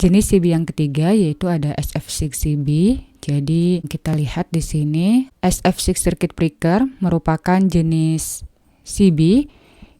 Jenis CB yang ketiga yaitu ada SF6 CB. Jadi kita lihat di sini SF6 circuit breaker merupakan jenis CB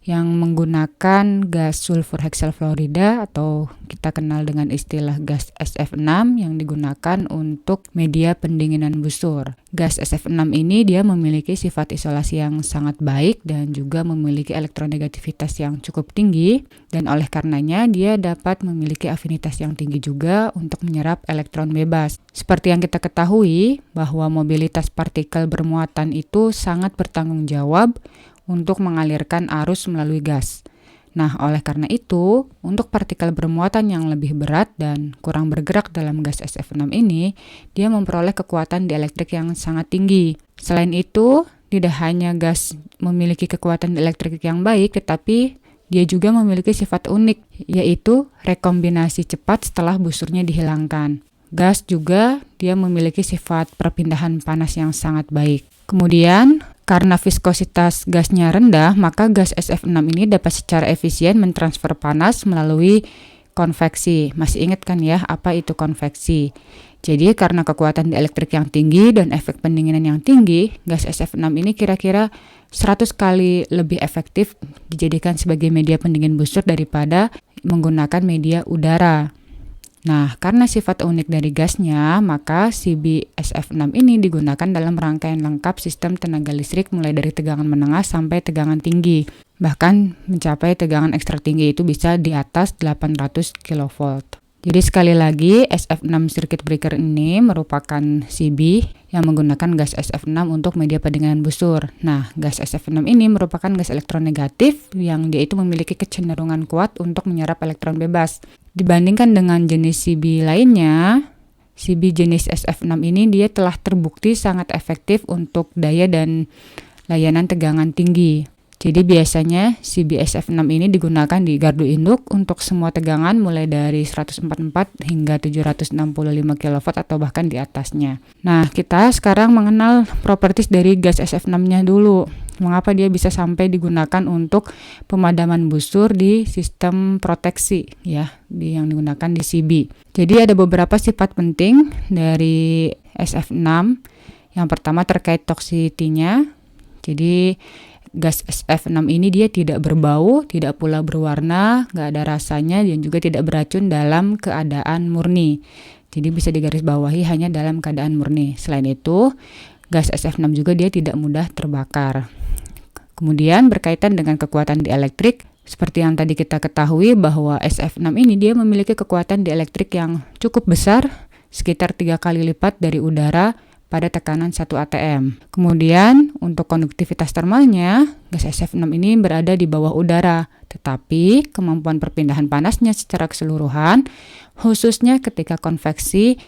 yang menggunakan gas sulfur hexafluorida atau kita kenal dengan istilah gas SF6 yang digunakan untuk media pendinginan busur. Gas SF6 ini dia memiliki sifat isolasi yang sangat baik dan juga memiliki elektronegativitas yang cukup tinggi, dan oleh karenanya dia dapat memiliki afinitas yang tinggi juga untuk menyerap elektron bebas. Seperti yang kita ketahui bahwa mobilitas partikel bermuatan itu sangat bertanggung jawab untuk mengalirkan arus melalui gas. Nah, oleh karena itu, untuk partikel bermuatan yang lebih berat dan kurang bergerak dalam gas SF6 ini, dia memperoleh kekuatan dielektrik yang sangat tinggi. Selain itu, tidak hanya gas memiliki kekuatan dielektrik yang baik, tetapi dia juga memiliki sifat unik, yaitu rekombinasi cepat setelah busurnya dihilangkan. Gas juga dia memiliki sifat perpindahan panas yang sangat baik. Kemudian, karena viskositas gasnya rendah, maka gas SF6 ini dapat secara efisien mentransfer panas melalui konveksi. Masih ingat kan ya apa itu konveksi? Jadi karena kekuatan dielektrik yang tinggi dan efek pendinginan yang tinggi, gas SF6 ini kira-kira 100 kali lebih efektif dijadikan sebagai media pendingin busur daripada menggunakan media udara. Nah, karena sifat unik dari gasnya, maka CB SF6 ini digunakan dalam rangkaian lengkap sistem tenaga listrik mulai dari tegangan menengah sampai tegangan tinggi. Bahkan mencapai tegangan ekstra tinggi itu bisa di atas 800 kV. Jadi sekali lagi, SF6 circuit breaker ini merupakan CB yang menggunakan gas SF6 untuk media pendinginan busur. Nah, gas SF6 ini merupakan gas elektronegatif yang dia itu memiliki kecenderungan kuat untuk menyerap elektron bebas. Dibandingkan dengan jenis CB lainnya, CB jenis SF6 ini dia telah terbukti sangat efektif untuk daya dan layanan tegangan tinggi. Jadi biasanya CB SF6 ini digunakan di gardu induk untuk semua tegangan mulai dari 144 hingga 765 kV atau bahkan di atasnya. Nah, kita sekarang mengenal properties dari gas SF6-nya dulu. Mengapa dia bisa sampai digunakan untuk pemadaman busur di sistem proteksi ya, yang digunakan di CB. Jadi ada beberapa sifat penting dari SF6. Yang pertama terkait toksisitinya. Jadi gas SF6 ini dia tidak berbau, tidak pula berwarna, nggak ada rasanya, dan juga tidak beracun dalam keadaan murni. Jadi bisa digarisbawahi hanya dalam keadaan murni. Selain itu, gas SF6 juga dia tidak mudah terbakar. Kemudian berkaitan dengan kekuatan dielektrik, seperti yang tadi kita ketahui bahwa SF6 ini dia memiliki kekuatan dielektrik yang cukup besar, sekitar 3 kali lipat dari udara pada tekanan 1 atm. Kemudian untuk konduktivitas termalnya, gas SF6 ini berada di bawah udara, tetapi kemampuan perpindahan panasnya secara keseluruhan, khususnya ketika konveksi,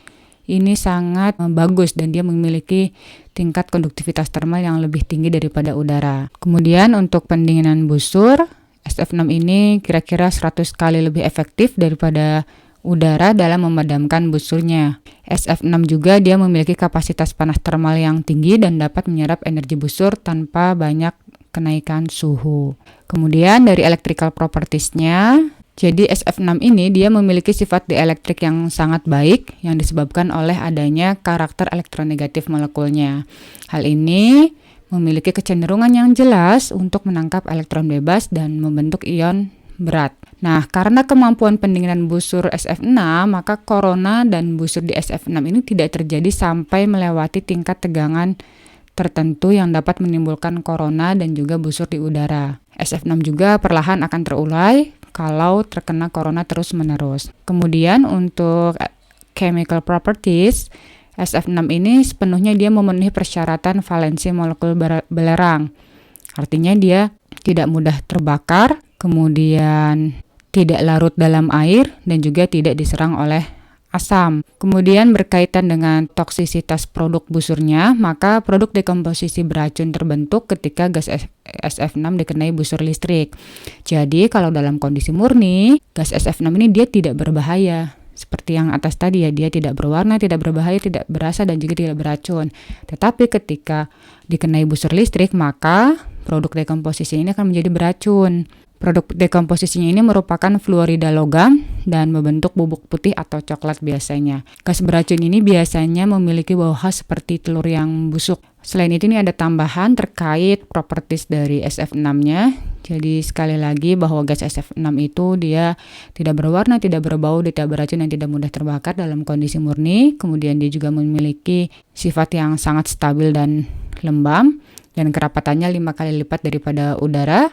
ini sangat bagus dan dia memiliki tingkat konduktivitas termal yang lebih tinggi daripada udara. Kemudian untuk pendinginan busur, SF6 ini kira-kira 100 kali lebih efektif daripada udara dalam memadamkan busurnya. SF6 juga dia memiliki kapasitas panas termal yang tinggi dan dapat menyerap energi busur tanpa banyak kenaikan suhu. Kemudian dari electrical properties-nya, jadi SF6 ini dia memiliki sifat dielektrik yang sangat baik yang disebabkan oleh adanya karakter elektronegatif molekulnya. Hal ini memiliki kecenderungan yang jelas untuk menangkap elektron bebas dan membentuk ion berat. Nah, karena kemampuan pendinginan busur SF6, maka korona dan busur di SF6 ini tidak terjadi sampai melewati tingkat tegangan tertentu yang dapat menimbulkan korona dan juga busur di udara. SF6 juga perlahan akan terurai kalau terkena korona terus-menerus. Kemudian untuk chemical properties, SF6 ini sepenuhnya dia memenuhi persyaratan valensi molekul belerang. Artinya dia tidak mudah terbakar, kemudian tidak larut dalam air, dan juga tidak diserang oleh asam. Kemudian berkaitan dengan toksisitas produk busurnya, maka produk dekomposisi beracun terbentuk ketika gas SF6 dikenai busur listrik. Jadi kalau dalam kondisi murni, gas SF6 ini dia tidak berbahaya. Seperti yang atas tadi ya, dia tidak berwarna, tidak berbahaya, tidak berasa, dan juga tidak beracun. Tetapi ketika dikenai busur listrik, maka produk dekomposisi ini akan menjadi beracun. Produk dekomposisinya ini merupakan fluorida logam dan membentuk bubuk putih atau coklat biasanya. Gas beracun ini biasanya memiliki bau khas seperti telur yang busuk. Selain itu ini ada tambahan terkait properties dari SF6-nya. Jadi sekali lagi bahwa gas SF6 itu dia tidak berwarna, tidak berbau, tidak beracun, dan tidak mudah terbakar dalam kondisi murni. Kemudian dia juga memiliki sifat yang sangat stabil dan lembab dan kerapatannya 5 kali lipat daripada udara.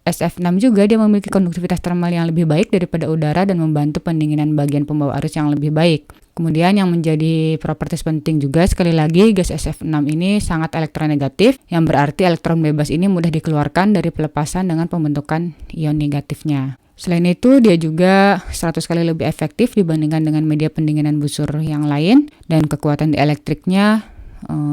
SF6 juga dia memiliki konduktivitas termal yang lebih baik daripada udara dan membantu pendinginan bagian pembawa arus yang lebih baik. Kemudian yang menjadi propertis penting juga sekali lagi gas SF6 ini sangat elektronegatif, yang berarti elektron bebas ini mudah dikeluarkan dari pelepasan dengan pembentukan ion negatifnya. Selain itu dia juga 100 kali lebih efektif dibandingkan dengan media pendinginan busur yang lain dan kekuatan dieлекtriknya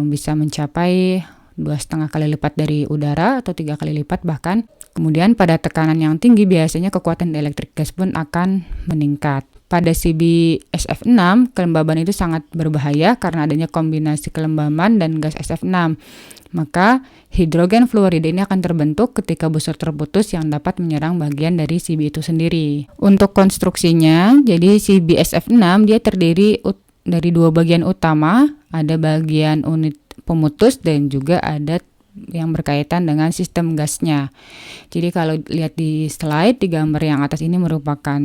bisa mencapai 2,5 kali lipat dari udara atau 3 kali lipat bahkan. Kemudian pada tekanan yang tinggi biasanya kekuatan elektrik gas pun akan meningkat. Pada CbSF6, kelembaban itu sangat berbahaya karena adanya kombinasi kelembaban dan gas SF6. Maka hidrogen fluorida ini akan terbentuk ketika busur terputus yang dapat menyerang bagian dari Cb itu sendiri. Untuk konstruksinya, jadi CbSF6 dia terdiri dari 2 bagian utama, ada bagian unit pemutus dan juga ada yang berkaitan dengan sistem gasnya. Jadi kalau lihat di slide, di gambar yang atas ini merupakan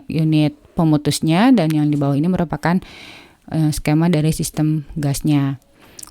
unit pemutusnya dan yang di bawah ini merupakan skema dari sistem gasnya.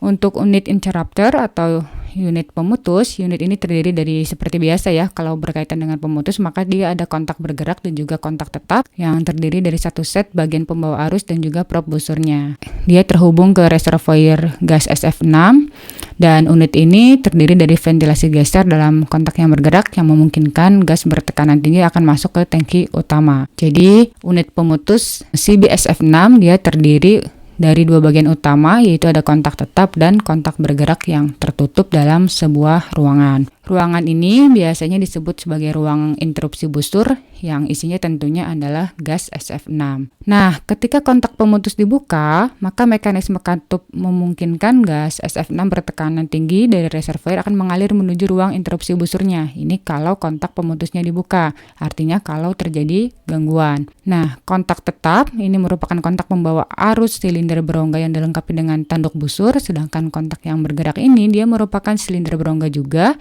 Untuk unit interrupter atau unit pemutus, unit ini terdiri dari seperti biasa ya, kalau berkaitan dengan pemutus maka dia ada kontak bergerak dan juga kontak tetap yang terdiri dari satu set bagian pembawa arus dan juga prop busurnya. Dia terhubung ke reservoir gas SF6 dan unit ini terdiri dari ventilasi geser dalam kontak yang bergerak yang memungkinkan gas bertekanan tinggi akan masuk ke tangki utama. Jadi unit pemutus CbSF6 dia terdiri dari 2 bagian utama, yaitu ada kontak tetap dan kontak bergerak yang tertutup dalam sebuah ruangan. Ruangan ini biasanya disebut sebagai ruang interupsi busur yang isinya tentunya adalah gas SF6. Nah, ketika kontak pemutus dibuka, maka mekanisme katup memungkinkan gas SF6 bertekanan tinggi dari reservoir akan mengalir menuju ruang interupsi busurnya. Ini kalau kontak pemutusnya dibuka, artinya kalau terjadi gangguan. Nah, kontak tetap ini merupakan kontak pembawa arus silinder berongga yang dilengkapi dengan tanduk busur, sedangkan kontak yang bergerak ini dia merupakan silinder berongga juga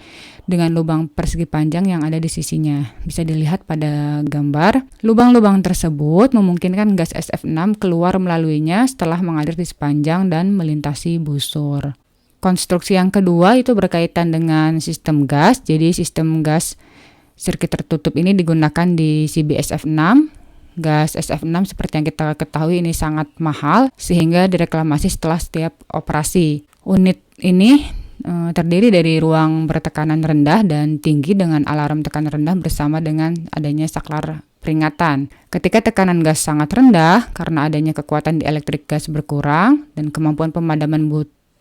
dengan lubang persegi panjang yang ada di sisinya. Bisa dilihat pada gambar. Lubang-lubang tersebut memungkinkan gas SF6 keluar melaluinya setelah mengalir di sepanjang dan melintasi busur. Konstruksi yang kedua itu berkaitan dengan sistem gas. Jadi sistem gas sirkuit tertutup ini digunakan di CbSF6. Gas SF6 seperti yang kita ketahui ini sangat mahal sehingga direklamasi setelah setiap operasi. Unit ini terdiri dari ruang bertekanan rendah dan tinggi dengan alarm tekanan rendah bersama dengan adanya saklar peringatan. Ketika tekanan gas sangat rendah karena adanya kekuatan dieelektrik gas berkurang dan kemampuan pemadaman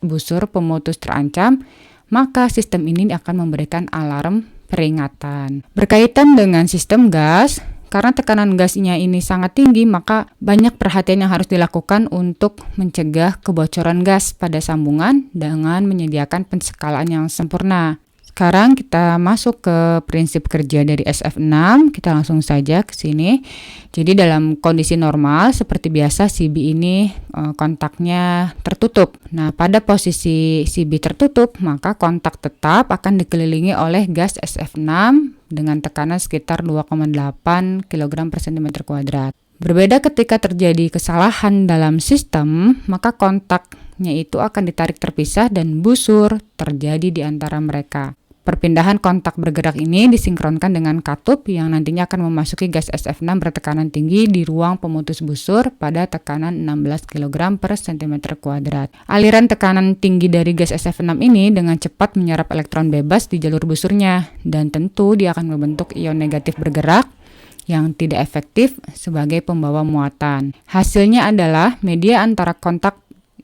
busur pemutus terancam, maka sistem ini akan memberikan alarm peringatan. Berkaitan dengan sistem gas, karena tekanan gasnya ini sangat tinggi, maka banyak perhatian yang harus dilakukan untuk mencegah kebocoran gas pada sambungan dengan menyediakan pensekalaan yang sempurna. Sekarang kita masuk ke prinsip kerja dari SF6, kita langsung saja ke sini. Jadi dalam kondisi normal seperti biasa CB ini kontaknya tertutup. Nah, pada posisi CB tertutup, maka kontak tetap akan dikelilingi oleh gas SF6 dengan tekanan sekitar 2,8 kg per cm kuadrat. Berbeda ketika terjadi kesalahan dalam sistem, maka kontaknya itu akan ditarik terpisah dan busur terjadi di antara mereka. Perpindahan kontak bergerak ini disinkronkan dengan katup yang nantinya akan memasuki gas SF6 bertekanan tinggi di ruang pemutus busur pada tekanan 16 kg per cm kuadrat. Aliran tekanan tinggi dari gas SF6 ini dengan cepat menyerap elektron bebas di jalur busurnya dan tentu dia akan membentuk ion negatif bergerak yang tidak efektif sebagai pembawa muatan. Hasilnya adalah media antara kontak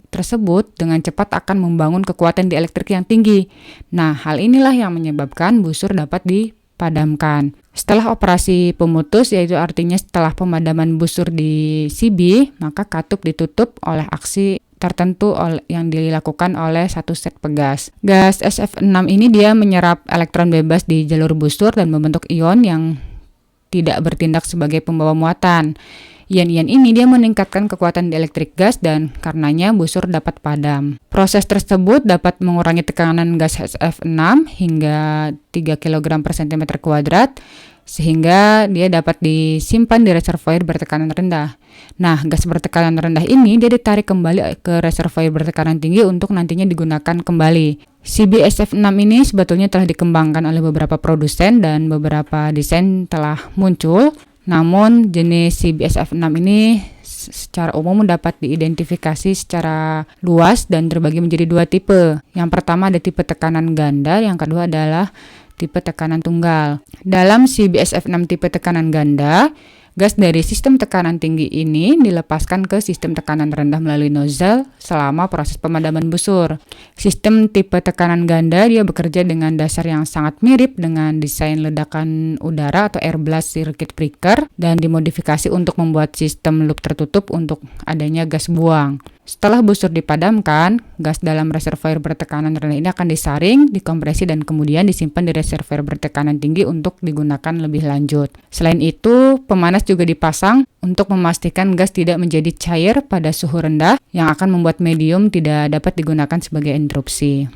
tersebut dengan cepat akan membangun kekuatan dieelektrik yang tinggi. Nah, hal inilah yang menyebabkan busur dapat dipadamkan. Setelah operasi pemutus, yaitu artinya setelah pemadaman busur di CB, maka katup ditutup oleh aksi tertentu yang dilakukan oleh satu set pegas. Gas SF6 ini dia menyerap elektron bebas di jalur busur dan membentuk ion yang tidak bertindak sebagai pembawa muatan. Ion-ion ini dia meningkatkan kekuatan dielektrik gas dan karenanya busur dapat padam. Proses tersebut dapat mengurangi tekanan gas SF6 hingga 3 kg per cm kuadrat sehingga dia dapat disimpan di reservoir bertekanan rendah. Nah, gas bertekanan rendah ini dia ditarik kembali ke reservoir bertekanan tinggi untuk nantinya digunakan kembali. CBSF6 ini sebetulnya telah dikembangkan oleh beberapa produsen dan beberapa desain telah muncul. Namun jenis CBSF6 ini secara umum dapat diidentifikasi secara luas dan terbagi menjadi dua tipe. Yang pertama ada tipe tekanan ganda, yang kedua adalah tipe tekanan tunggal. Dalam CBSF6 tipe tekanan ganda, gas dari sistem tekanan tinggi ini dilepaskan ke sistem tekanan rendah melalui nozzle selama proses pemadaman busur. Sistem tipe tekanan ganda dia bekerja dengan dasar yang sangat mirip dengan desain ledakan udara atau air blast circuit breaker dan dimodifikasi untuk membuat sistem loop tertutup untuk adanya gas buang. Setelah busur dipadamkan, gas dalam reservoir bertekanan rendah ini akan disaring, dikompresi, dan kemudian disimpan di reservoir bertekanan tinggi untuk digunakan lebih lanjut. Selain itu, pemanas juga dipasang untuk memastikan gas tidak menjadi cair pada suhu rendah yang akan membuat medium tidak dapat digunakan sebagai interupsi.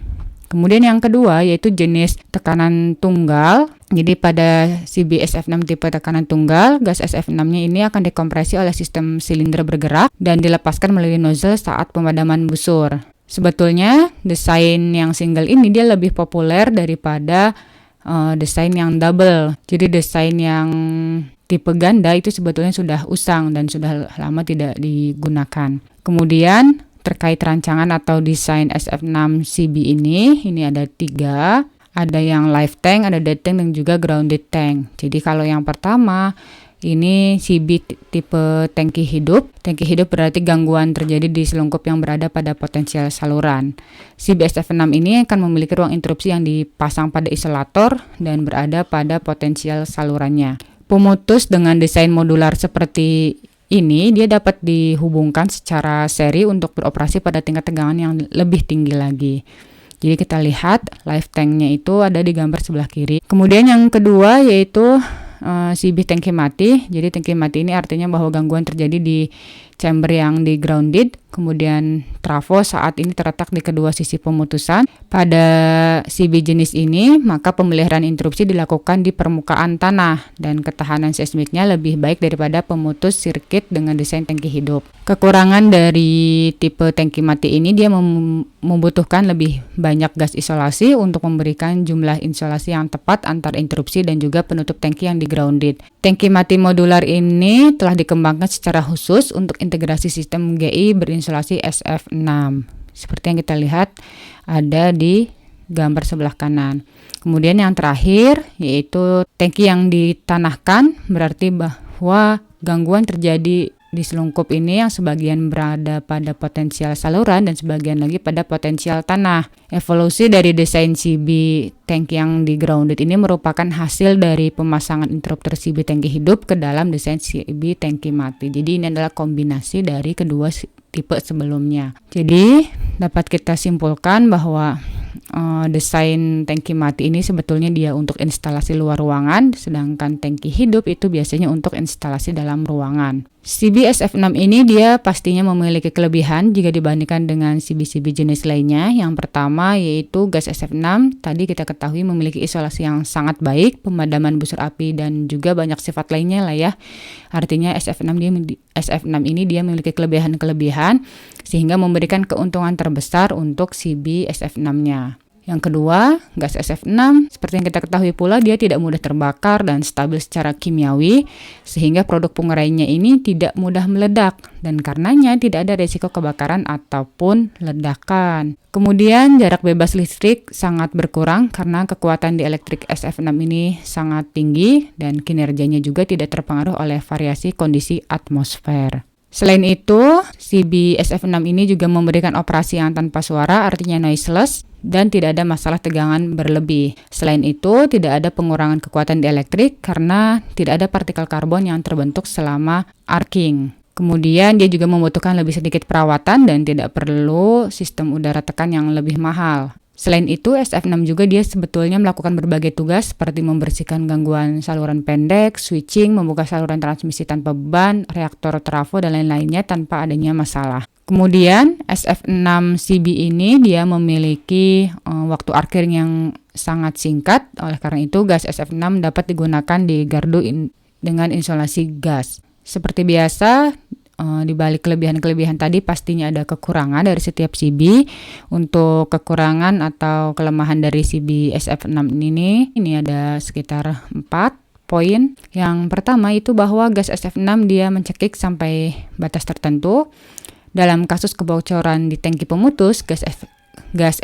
Kemudian yang kedua yaitu jenis tekanan tunggal. Jadi pada CBSF6 tipe tekanan tunggal, gas SF6-nya ini akan dikompresi oleh sistem silinder bergerak dan dilepaskan melalui nozzle saat pemadaman busur. Sebetulnya desain yang single ini dia lebih populer daripada desain yang double. Jadi desain yang tipe ganda itu sebetulnya sudah usang dan sudah lama tidak digunakan. Kemudian terkait rancangan atau desain SF6CB ini ada 3. Ada yang live tank, ada dead tank, dan juga grounded tank. Jadi kalau yang pertama, ini CB tipe tangki hidup. Tangki hidup berarti gangguan terjadi di selungkup yang berada pada potensial saluran. CB SF6 ini akan memiliki ruang interupsi yang dipasang pada isolator dan berada pada potensial salurannya. Pemutus dengan desain modular seperti ini, dia dapat dihubungkan secara seri untuk beroperasi pada tingkat tegangan yang lebih tinggi lagi. Jadi kita lihat live tank-nya itu ada di gambar sebelah kiri. Kemudian yang kedua yaitu CB tangki mati. Jadi tangki mati ini artinya bahwa gangguan terjadi di chamber yang di grounded. Kemudian trafo saat ini terletak di kedua sisi pemutusan. Pada CB jenis ini, maka pemeliharaan interupsi dilakukan di permukaan tanah dan ketahanan seismiknya lebih baik daripada pemutus sirkuit dengan desain tangki hidup. Kekurangan dari tipe tangki mati ini dia membutuhkan lebih banyak gas isolasi untuk memberikan jumlah isolasi yang tepat antara interupsi dan juga penutup tangki yang di grounded. Tangki mati modular ini telah dikembangkan secara khusus untuk integrasi sistem GI berinsulasi SF6. Seperti yang kita lihat ada di gambar sebelah kanan. Kemudian yang terakhir yaitu tangki yang ditanahkan, berarti bahwa gangguan terjadi di selungkup ini yang sebagian berada pada potensial saluran dan sebagian lagi pada potensial tanah. Evolusi dari desain CB tangki yang di grounded ini merupakan hasil dari pemasangan interrupter CB tangki hidup ke dalam desain CB tangki mati. Jadi ini adalah kombinasi dari kedua tipe sebelumnya. Jadi dapat kita simpulkan bahwa desain tangki mati ini sebetulnya dia untuk instalasi luar ruangan, sedangkan tangki hidup itu biasanya untuk instalasi dalam ruangan. CBSF6 ini dia pastinya memiliki kelebihan jika dibandingkan dengan CB-CB jenis lainnya. Yang pertama yaitu gas SF6 tadi kita ketahui memiliki isolasi yang sangat baik, pemadaman busur api dan juga banyak sifat lainnya lah ya. Artinya SF6 ini dia memiliki kelebihan-kelebihan sehingga memberikan keuntungan terbesar untuk CBSF6-nya. Yang kedua, gas SF6 seperti yang kita ketahui pula dia tidak mudah terbakar dan stabil secara kimiawi sehingga produk pengerainya ini tidak mudah meledak dan karenanya tidak ada risiko kebakaran ataupun ledakan. Kemudian jarak bebas listrik sangat berkurang karena kekuatan dielektrik SF6 ini sangat tinggi dan kinerjanya juga tidak terpengaruh oleh variasi kondisi atmosfer. Selain itu, CBSF6 ini juga memberikan operasi yang tanpa suara, artinya noiseless, dan tidak ada masalah tegangan berlebih. Selain itu, tidak ada pengurangan kekuatan dielektrik karena tidak ada partikel karbon yang terbentuk selama arcing. Kemudian dia juga membutuhkan lebih sedikit perawatan dan tidak perlu sistem udara tekan yang lebih mahal. Selain itu, SF6 juga dia sebetulnya melakukan berbagai tugas seperti membersihkan gangguan saluran pendek, switching, membuka saluran transmisi tanpa beban, reaktor trafo, dan lain-lainnya tanpa adanya masalah. Kemudian SF6CB ini dia memiliki waktu arcing yang sangat singkat, oleh karena itu gas SF6 dapat digunakan di gardu dengan insulasi gas. Seperti biasa, di balik kelebihan-kelebihan tadi pastinya ada kekurangan dari setiap CB. Untuk kekurangan atau kelemahan dari CB SF6 ini ada sekitar 4 poin. Yang pertama itu bahwa gas SF6 dia mencekik sampai batas tertentu. Dalam kasus kebocoran di tangki pemutus, gas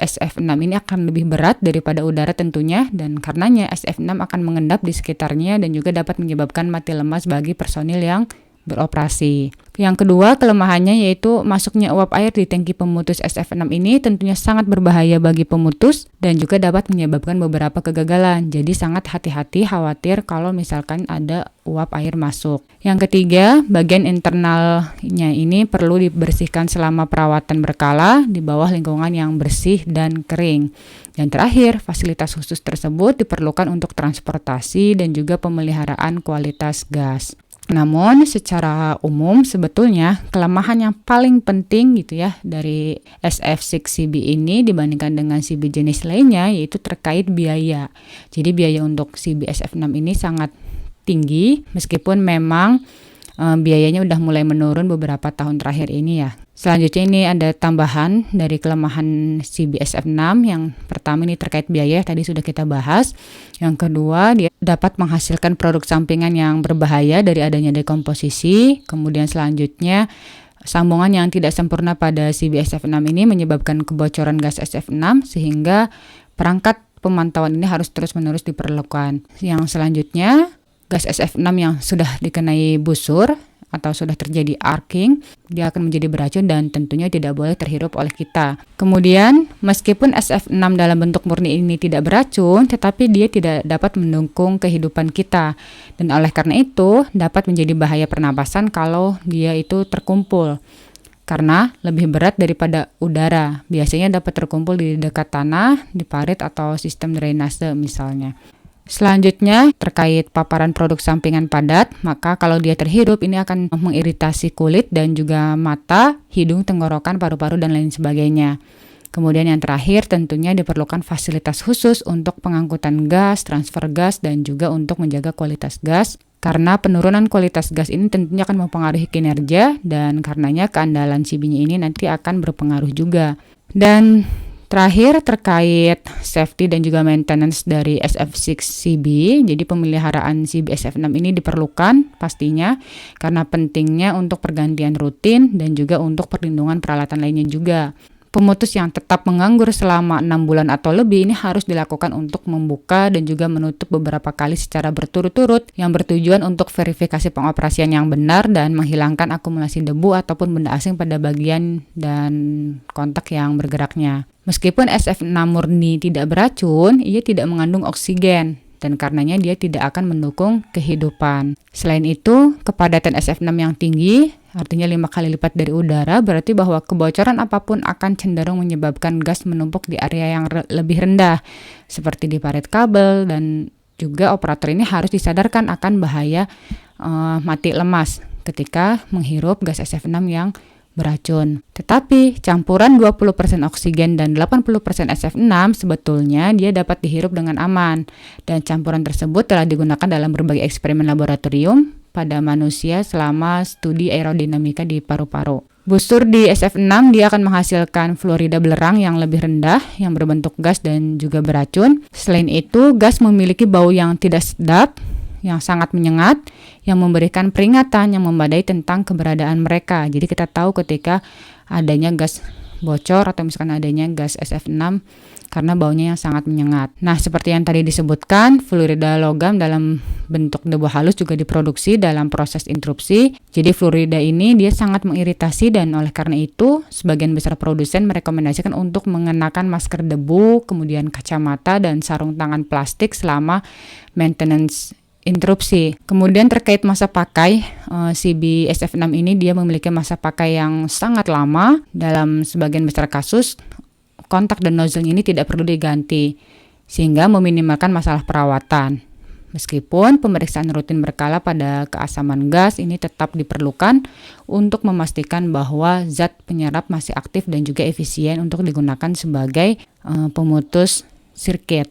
SF6 ini akan lebih berat daripada udara tentunya, dan karenanya SF6 akan mengendap di sekitarnya dan juga dapat menyebabkan mati lemas bagi personil yang beroperasi. Yang kedua, kelemahannya yaitu masuknya uap air di tangki pemutus SF6 ini tentunya sangat berbahaya bagi pemutus dan juga dapat menyebabkan beberapa kegagalan. Jadi sangat hati-hati, khawatir kalau misalkan ada uap air masuk. Yang ketiga, bagian internalnya ini perlu dibersihkan selama perawatan berkala di bawah lingkungan yang bersih dan kering. Dan terakhir, fasilitas khusus tersebut diperlukan untuk transportasi dan juga pemeliharaan kualitas gas. Namun secara umum sebetulnya kelemahan yang paling penting gitu ya dari SF6CB ini dibandingkan dengan CB jenis lainnya yaitu terkait biaya. Jadi biaya untuk CB SF6 ini sangat tinggi meskipun memang biayanya udah mulai menurun beberapa tahun terakhir ini ya. Selanjutnya ini ada tambahan dari kelemahan CB SF6. Yang pertama ini terkait biaya, tadi sudah kita bahas. Yang kedua, dia dapat menghasilkan produk sampingan yang berbahaya dari adanya dekomposisi. Kemudian selanjutnya, sambungan yang tidak sempurna pada CB SF6 ini menyebabkan kebocoran gas SF6 sehingga perangkat pemantauan ini harus terus-menerus diperlukan. Yang selanjutnya, gas SF6 yang sudah dikenai busur atau sudah terjadi arcing, dia akan menjadi beracun dan tentunya tidak boleh terhirup oleh kita. Kemudian, meskipun SF6 dalam bentuk murni ini tidak beracun, tetapi dia tidak dapat mendukung kehidupan kita. Dan oleh karena itu, dapat menjadi bahaya pernapasan kalau dia itu terkumpul. Karena lebih berat daripada udara. Biasanya dapat terkumpul di dekat tanah, di parit atau sistem drainase misalnya. Selanjutnya, terkait paparan produk sampingan padat, maka kalau dia terhirup ini akan mengiritasi kulit dan juga mata, hidung, tenggorokan, paru-paru, dan lain sebagainya. Kemudian yang terakhir tentunya diperlukan fasilitas khusus untuk pengangkutan gas, transfer gas, dan juga untuk menjaga kualitas gas. Karena penurunan kualitas gas ini tentunya akan mempengaruhi kinerja dan karenanya keandalan CB-nya ini nanti akan berpengaruh juga. Dan terakhir terkait safety dan juga maintenance dari SF6CB, jadi pemeliharaan CB SF6 ini diperlukan pastinya karena pentingnya untuk pergantian rutin dan juga untuk perlindungan peralatan lainnya juga. Pemutus yang tetap menganggur selama 6 bulan atau lebih ini harus dilakukan untuk membuka dan juga menutup beberapa kali secara berturut-turut yang bertujuan untuk verifikasi pengoperasian yang benar dan menghilangkan akumulasi debu ataupun benda asing pada bagian dan kontak yang bergeraknya. Meskipun SF6 murni tidak beracun, ia tidak mengandung oksigen dan karenanya dia tidak akan mendukung kehidupan. Selain itu, kepadatan SF6 yang tinggi, artinya 5 kali lipat dari udara, berarti bahwa kebocoran apapun akan cenderung menyebabkan gas menumpuk di area yang lebih rendah, seperti di parit kabel, dan juga operator ini harus disadarkan akan bahaya mati lemas ketika menghirup gas SF6 yang beracun. Tetapi campuran 20% oksigen dan 80% SF6 sebetulnya dia dapat dihirup dengan aman. Dan campuran tersebut telah digunakan dalam berbagai eksperimen laboratorium pada manusia selama studi aerodinamika di paru-paru. Busur di SF6 dia akan menghasilkan fluorida belerang yang lebih rendah yang berbentuk gas dan juga beracun. Selain itu, gas memiliki bau yang tidak sedap, yang sangat menyengat, yang memberikan peringatan yang membadai tentang keberadaan mereka. Jadi kita tahu ketika adanya gas bocor atau misalkan adanya gas SF6 karena baunya yang sangat menyengat. Nah, seperti yang tadi disebutkan, fluorida logam dalam bentuk debu halus juga diproduksi dalam proses interupsi. Jadi fluorida ini dia sangat mengiritasi dan oleh karena itu sebagian besar produsen merekomendasikan untuk mengenakan masker debu, kemudian kacamata dan sarung tangan plastik selama maintenance interupsi. Kemudian terkait masa pakai, CB SF6 ini dia memiliki masa pakai yang sangat lama. Dalam sebagian besar kasus, kontak dan nozzle ini tidak perlu diganti, sehingga meminimalkan masalah perawatan. Meskipun pemeriksaan rutin berkala pada keasaman gas ini tetap diperlukan untuk memastikan bahwa zat penyerap masih aktif dan juga efisien untuk digunakan sebagai pemutus sirkuit.